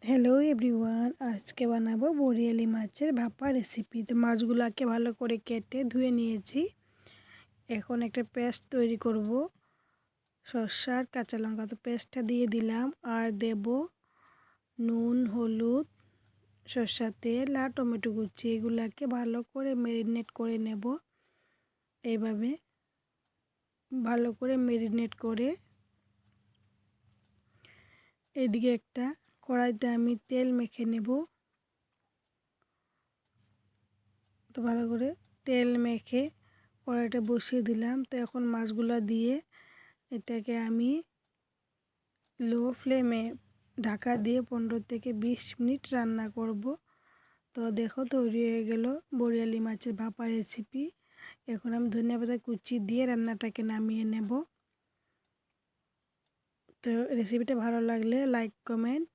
Hello everyone, আজকে বানাবো বরিয়ালি মাছের ভাপা রেসিপি। তো মাছগুলোকে ভালো করে কেটে ধুয়ে নিয়েছি। এখন একটা পেস্ট তৈরি করব। সরষার কাঁচা লঙ্কা, তো পেস্টটা দিয়ে দিলাম। আর দেব নুন, হলুদ, সরষার তেল আর টমেটো কুচি। এগুলাকে ভালো করে ম্যারিনেট করে নেব। এইভাবে ভালো করে ম্যারিনেট করে এদিকে একটা কড়াইতে আমি তেল মেখে নেব। তো ভালো করে তেল মেখে কড়াইটা বসিয়ে দিলাম। তো এখন মাছগুলো দিয়ে এটাকে আমি লো ফ্লেমে ঢাকা দিয়ে 15 থেকে 20 মিনিট রান্না করব। তো দেখো তৈরি হয়ে গেল বরিয়ালি মাছের ভাপা রেসিপি। এখন আমি ধনিয়া পাতা কুচি দিয়ে রান্নাটাকে নামিয়ে নেব। তো রেসিপিটা ভালো লাগলে লাইক, কমেন্ট